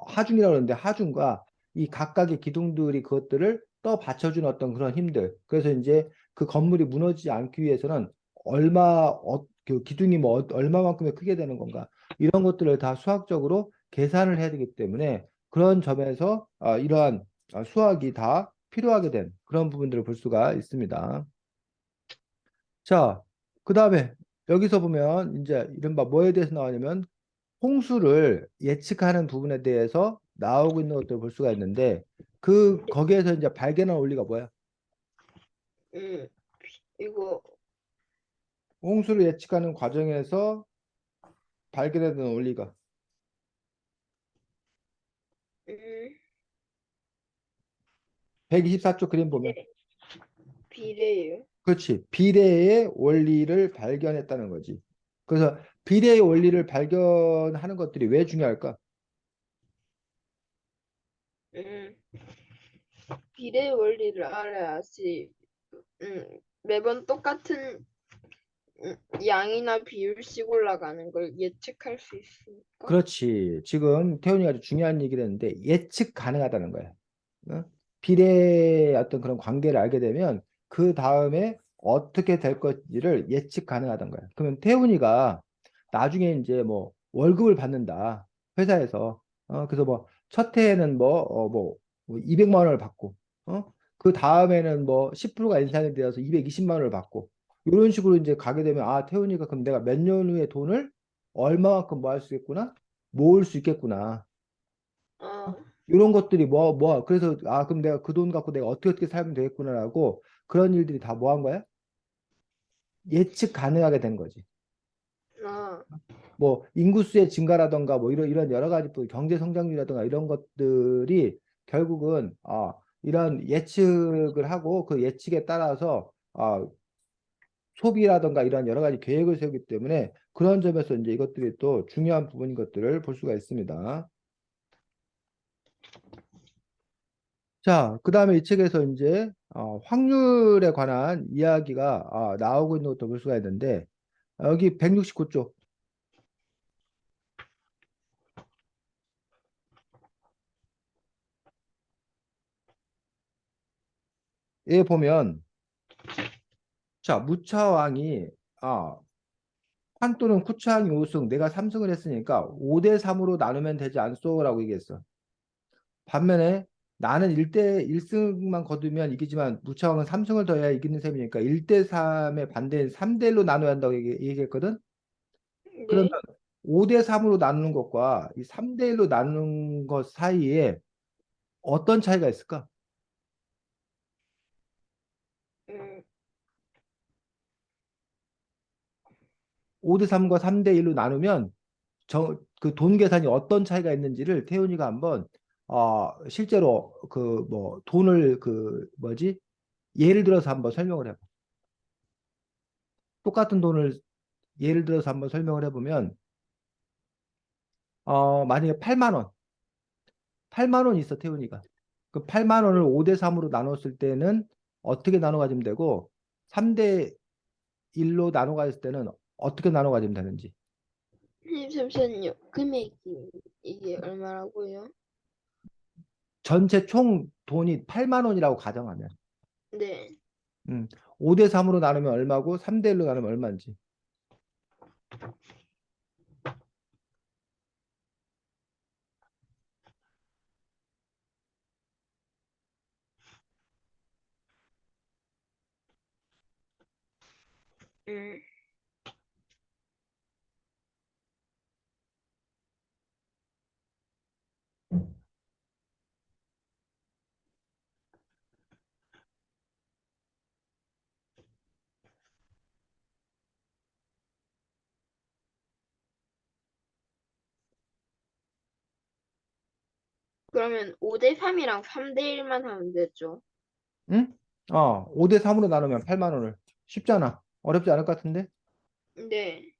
하중이라고 그러는데 하중과 이 각각의 기둥들이 그것들을 떠 받쳐주는 어떤 그런 힘들 그래서 이제 그 건물이 무너지지 않기 위해서는 그 기둥이 뭐 얼마만큼의 크게 되는 건가 이런 것들을 다 수학적으로 계산을 해야 되기 때문에 그런 점에서 이러한 수학이 다 필요하게 된 그런 부분들을 볼 수가 있습니다. 자, 그 다음에 여기서 보면 이제 이른바 뭐에 대해서 나오냐면 홍수를 예측하는 부분에 대해서 나오고 있는 것들을 볼 수가 있는데 거기에서 이제 발견한 원리가 뭐야? 음, 이거, 홍수를 예측하는 과정에서 발견되는 원리가 음, 124쪽 그림 보면 비례, 비례예요. 그렇지. 비례의 원리를 발견했다는 거지. 그래서 비례의 원리를 발견하는 것들이 왜 중요할까? 음, 비례 원리를 알아야지, 매번 똑같은 양이나 비율씩 올라가는 걸 예측할 수 있으니까. 그렇지. 지금 태훈이가 아주 중요한 얘기를 했는데 예측 가능하다는 거야. 어? 비례의 어떤 그런 관계를 알게 되면 그 다음에 어떻게 될 것인지를 예측 가능하다는 거야. 그러면 태훈이가 나중에 이제 뭐 월급을 받는다. 회사에서. 그래서 뭐 첫 해에는 뭐 200만 원을 받고 그 다음에는 뭐 10%가 인상이 되어서 220만 원을 받고 이런 식으로 이제 가게 되면 태훈이가 그럼 내가 몇 년 후에 돈을 얼마만큼 모을 수 있겠구나? 모을 수 있겠구나. 아, 이런 것들이 그래서 그럼 내가 그 돈 갖고 내가 어떻게 살면 되겠구나라고 그런 일들이 다 뭐 한 거야? 예측 가능하게 된 거지. 아, 뭐 인구수의 증가라던가 뭐 이런 여러 가지 또 경제 성장률이라던가 이런 것들이 결국은 이런 예측을 하고 그 예측에 따라서 소비라던가 이런 여러 가지 계획을 세우기 때문에 그런 점에서 이제 이것들이 또 중요한 부분인 것들을 볼 수가 있습니다. 자, 그 다음에 이 책에서 이제 확률에 관한 이야기가 나오고 있는 것도 볼 수가 있는데 여기 169쪽에 보면 자, 무차왕이 판또는 쿠차왕이 5승, 내가 3승을 했으니까 5대 3으로 나누면 되지 않소라고 얘기했어. 반면에 나는 1대 1승만 거두면 이기지만 무차왕은 3승을 더 해야 이기는 셈이니까 1대 3의 반대인 3대 1로 나눠야 한다고 얘기했거든. 그러면 네. 5대 3으로 나누는 것과 이 3대 1로 나누는 것 사이에 어떤 차이가 있을까? 음, 5대 3과 3대 1로 나누면 그 돈 계산이 어떤 차이가 있는지를 태훈이가 한번 실제로 그 뭐 돈을 그 뭐지? 예를 들어서 한번 설명을 해봐. 똑같은 돈을 예를 들어서 한번 설명을 해보면 만약에 8만 원, 8만 원 있어 태훈이가. 그 8만 원을 5대 3으로 나눴을 때는 어떻게 나눠 가지면 되고 3대 1로 나눠 가질 때는 어떻게 나눠 가지면 되는지. 잠시만요. 금액이 이게 얼마라고요? 전체 총 돈이 8만 원이라고 가정하면 네. 5대 3으로 나누면 얼마고 3대 1로 나누면 얼마인지. 음, 그러면 5대 3이랑 3대 1만 하면 되죠. 응? 5대 3으로 나누면 8만 원을. 쉽잖아. 어렵지 않을 것 같은데? 네.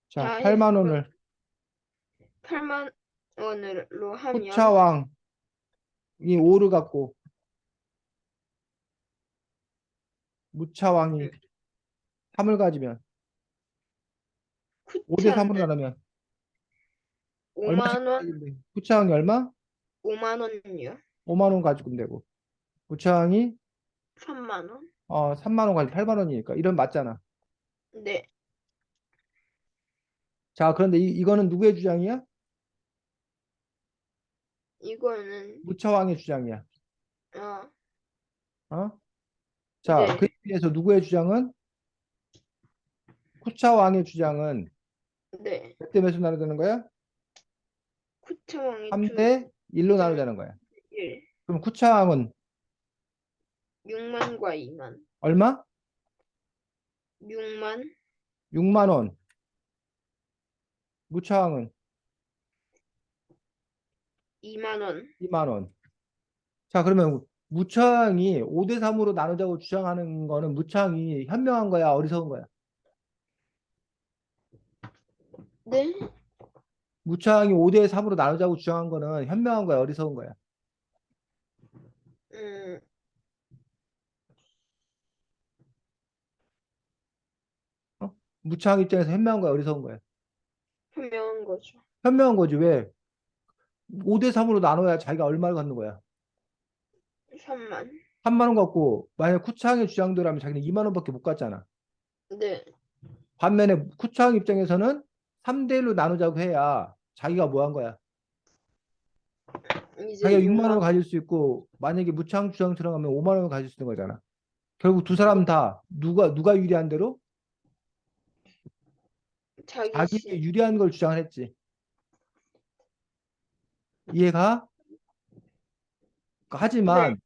자, 다 8만 했으면 원을 8만 원으로 하면 후차왕이 5를 갖고 무차왕이 음, 3을 가지면 5대 쿠차는 3으로 나누면 얼마씩 5만 원, 가지면 돼? 후차왕이 얼마? 5만 원요. 5만 원 가지고 되고 무차왕이 3만 원. 3만 원 가지고 8만 원이니까 이런 맞잖아. 네. 자, 그런데 이거는 누구의 주장이야? 이거는 무차왕의 주장이야. 어, 어? 자, 그에 네. 비해서 누구의 주장은? 후차왕의 주장은 네. 몇 대 몇으로 나누는 거야? 쿠차왕의 3대 1로 주장 나누자는 거야. 1. 그럼 후차왕은 6만과 2만. 얼마? 6만 6만 원. 무차왕은 2만 원. 2만 원. 자, 그러면 무차왕이 5대 3으로 나누자고 주장하는 거는 무차왕이 현명한 거야, 어리석은 거야? 네. 무차왕이 5대 3으로 나누자고 주장한 거는 현명한 거야, 어리석은 거야? 음, 어? 무차왕 입장에서 현명한 거야, 어리석은 거야? 현명한 거죠. 현명한 거지. 왜? 5대 3으로 나눠야 자기가 얼마를 갖는 거야? 3만. 3만 원 갖고 만약 쿠차항의 주장대로하면 자기는 2만 원밖에 못 갖잖아. 네. 반면에 쿠차항 입장에서는 3대 1로 나누자고 해야 자기가 뭐 한 거야? 자기가 이제 6만 원을 6만 가질 수 있고 만약에 무차항 주장처럼 하면 5만 원을 가질 수 있는 거잖아. 결국 두 사람 다 누가 유리한 대로 자기 씨. 자기에게 유리한 걸 주장을 했지. 이해가? 네. 하지만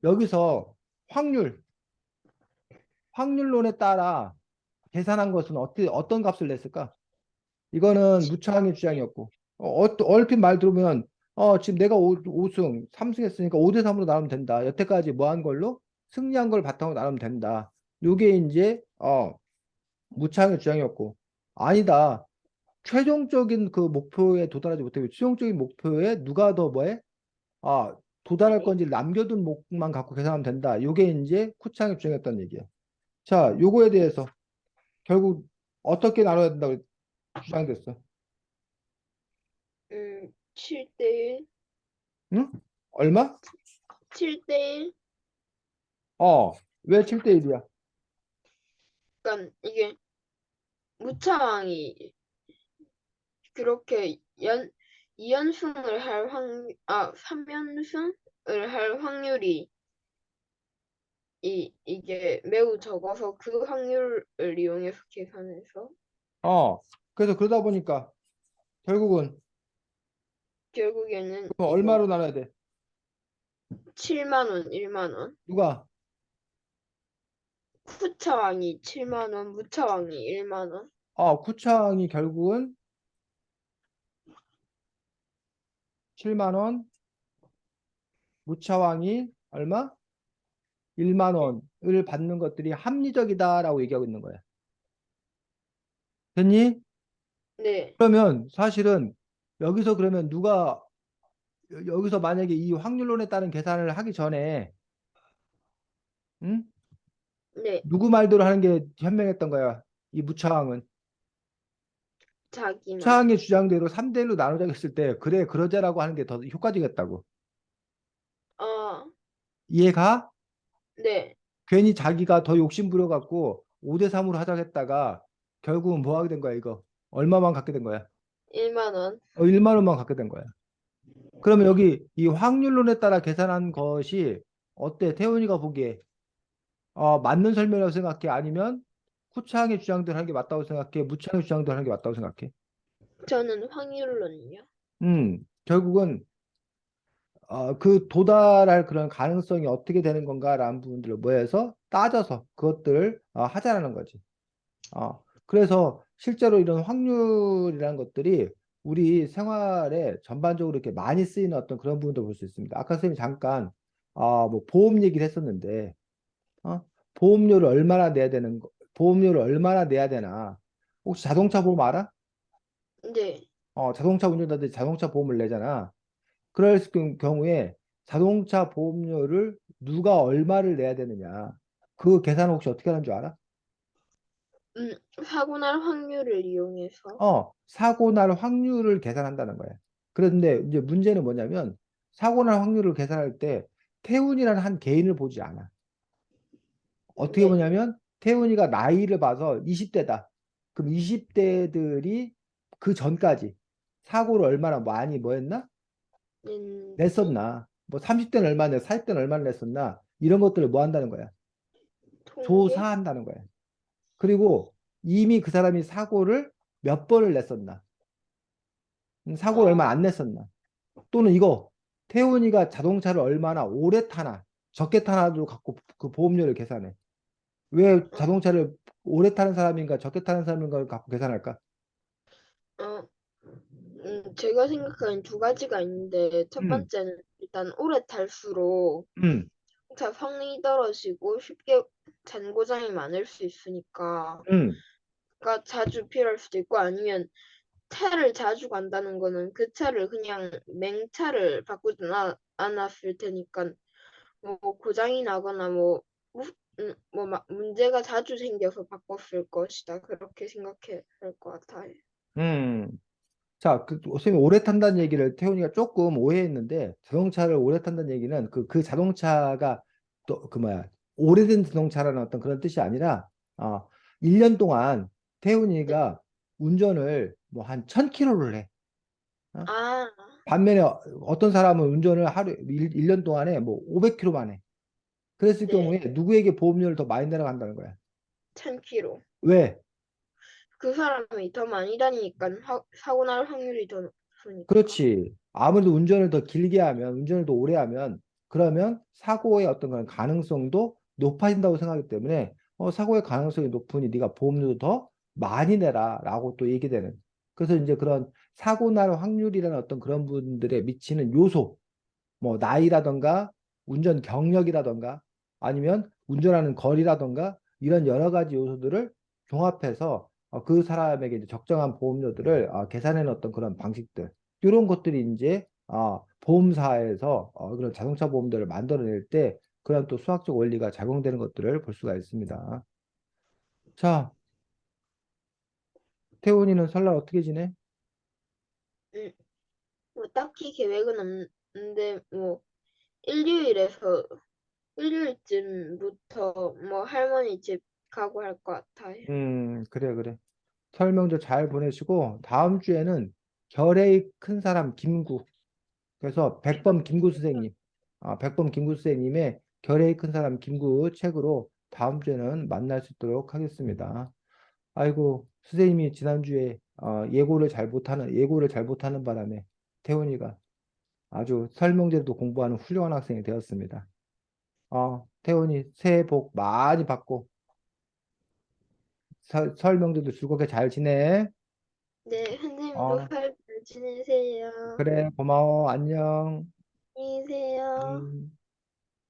여기서 확률, 확률론에 따라 계산한 것은 어떤 값을 냈을까? 이거는 무차항의 주장이었고 얼핏 말 들으면 지금 내가 5승 3승 했으니까 5대 3으로 나누면 된다. 여태까지 뭐 한 걸로 승리한 걸 바탕으로 나누면 된다. 요게 이제 무차항의 주장이었고 아니다. 최종적인 그 목표에 도달하지 못하고 최종적인 목표에 누가 더 뭐해? 아, 도달할 건지 남겨둔 목만 갖고 계산하면 된다. 요게 이제 쿠창이 주장했던 얘기야. 자, 요거에 대해서 결국 어떻게 나눠야 된다고 주장됐어. 7대1. 응? 얼마? 7대1. 어, 왜 7대 1이야? 그러니까 이게 무차왕이 그렇게 2연승을 할 3연승을 할 확률이 이게 매우 적어서 그 확률을 이용해서 계산해서 어, 그래서 그러다 보니까 결국은 결국에는 그럼 이거 얼마로 나눠야 돼? 7만 원, 1만 원. 누가? 후차왕이 7만 원, 무차왕이 1만 원. 구창이 결국은 7만 원, 무차왕이 얼마? 1만 원을 받는 것들이 합리적이다라고 얘기하고 있는 거야. 됐니? 네, 그러면 사실은 여기서 그러면 누가 여기서 만약에 이 확률론에 따른 계산을 하기 전에 응? 네, 누구 말대로 하는 게 현명했던 거야. 이 무차항은. 자기만. 무차항의 주장대로 3대 1로 나누자 했을 때 그래 그러자라고 하는 게 더 효과적이었다고. 아, 이해가? 네, 괜히 자기가 더 욕심 부려갖고 5대 3으로 하자고 했다가 결국은 뭐 하게 된 거야 이거. 얼마만 갖게 된 거야. 1만 원. 1만 원만 갖게 된 거야. 그러면 여기 이 확률론에 따라 계산한 것이 어때? 태훈이가 보기에 맞는 설명이라고 생각해? 아니면 쿠창의 주장대로 하는 게 맞다고 생각해? 무창의 주장대로 하는 게 맞다고 생각해? 저는 확률론이요. 결국은 그 도달할 그런 가능성이 어떻게 되는 건가라는 부분들을 뭐해서 따져서 그것들을 하자라는 거지. 그래서 실제로 이런 확률이라는 것들이 우리 생활에 전반적으로 이렇게 많이 쓰이는 어떤 그런 부분도 볼 수 있습니다. 아까 선생님이 잠깐 뭐 보험 얘기를 했었는데 어? 보험료를 얼마나 내야 되는 거, 보험료를 얼마나 내야 되나? 혹시 자동차 보험 알아? 네, 자동차 운전자들이 자동차 보험을 내잖아. 그럴 경우에 자동차 보험료를 누가 얼마를 내야 되느냐? 그 계산 혹시 어떻게 하는 줄 알아? 음, 사고 날 확률을 이용해서. 사고 날 확률을 계산한다는 거야. 그런데 이제 문제는 뭐냐면 사고 날 확률을 계산할 때 태운이라는 한 개인을 보지 않아. 어떻게 네, 보냐면 태훈이가 나이를 봐서 20대다. 그럼 20대들이 그 전까지 사고를 얼마나 많이 뭐 했나? 낸지, 냈었나? 뭐 30대는 얼마 냈, 40대는 얼마나 냈었나? 이런 것들을 뭐 한다는 거야? 통계, 조사한다는 거야. 그리고 이미 그 사람이 사고를 몇 번을 냈었나? 사고를 아, 얼마 안 냈었나? 또는 이거 태훈이가 자동차를 얼마나 오래 타나? 적게 타나도 갖고 그 보험료를 계산해. 왜 어, 자동차를 오래 타는 사람인가 적게 타는 사람인가를 갖고 계산할까? 어, 제가 생각하는 두 가지가 있는데, 첫 음, 번째는 일단 오래 탈수록 음, 차 성능이 떨어지고 쉽게 잔고장이 많을 수 있으니까, 음, 가 자주 필요할 수도 있고, 아니면 차를 자주 간다는 거는 그 차를 그냥 맹차를 바꾸지 않았을 테니까, 뭐 고장이 나거나 문제가 자주 생겨서 바꿨을 것이다. 그렇게 생각해야 할 것 같아요. 음. 자, 선생님 오래 탄다는 얘기를 태훈이가 조금 오해했는데 자동차를 오래 탄다는 얘기는 그 자동차가 또 그 뭐야 오래된 자동차라는 어떤 그런 뜻이 아니라 1년 동안 네. 태훈이가 운전을 뭐 한 1000km를 해. 어? 아, 반면에 어떤 사람은 운전을 하루 1년 동안에 뭐 500km만 해. 그랬을 네. 경우에 누구에게 보험료를 더 많이 내려간다는 거야. 1000km. 왜? 그 사람이 더 많이 다니니까 사고 날 확률이 더 높으니까. 그렇지. 아무래도 운전을 더 길게 하면, 운전을 더 오래 하면, 그러면 사고의 어떤 그런 가능성도 높아진다고 생각하기 때문에, 사고의 가능성이 높으니 네가 보험료도 더 많이 내라라고 또 얘기되는. 그래서 이제 그런 사고 날 확률이라는 어떤 그런 분들에 미치는 요소, 뭐 나이라던가 운전 경력이라던가 아니면 운전하는 거리라던가 이런 여러 가지 요소들을 종합해서 그 사람에게 이제 적정한 보험료들을 계산해 놓았던 그런 방식들 이런 것들이 이제 보험사에서 그런 자동차 보험들을 만들어낼 때 그런 또 수학적 원리가 작용되는 것들을 볼 수가 있습니다. 자, 태훈이는 설날 어떻게 지내? 음, 뭐 딱히 계획은 없는데 뭐 일요일에서 일요일쯤부터 뭐 할머니 집 가고 할 것 같아요. 그래, 그래. 설 명절 잘 보내시고, 다음 주에는 결의 큰 사람 김구. 그래서 백범 김구 선생님, 백범 김구 선생님의 결의 큰 사람 김구 책으로 다음 주에는 만날 수 있도록 하겠습니다. 아이고, 선생님이 지난주에 예고를 잘 못하는 바람에 태훈이가 아주 설명제도 공부하는 훌륭한 학생이 되었습니다. 태훈이 새해 복 많이 받고 설명제도 즐겁게 잘 지내. 네, 선생님도 어, 잘 지내세요. 그래, 고마워. 안녕. 안녕히 계세요. 음.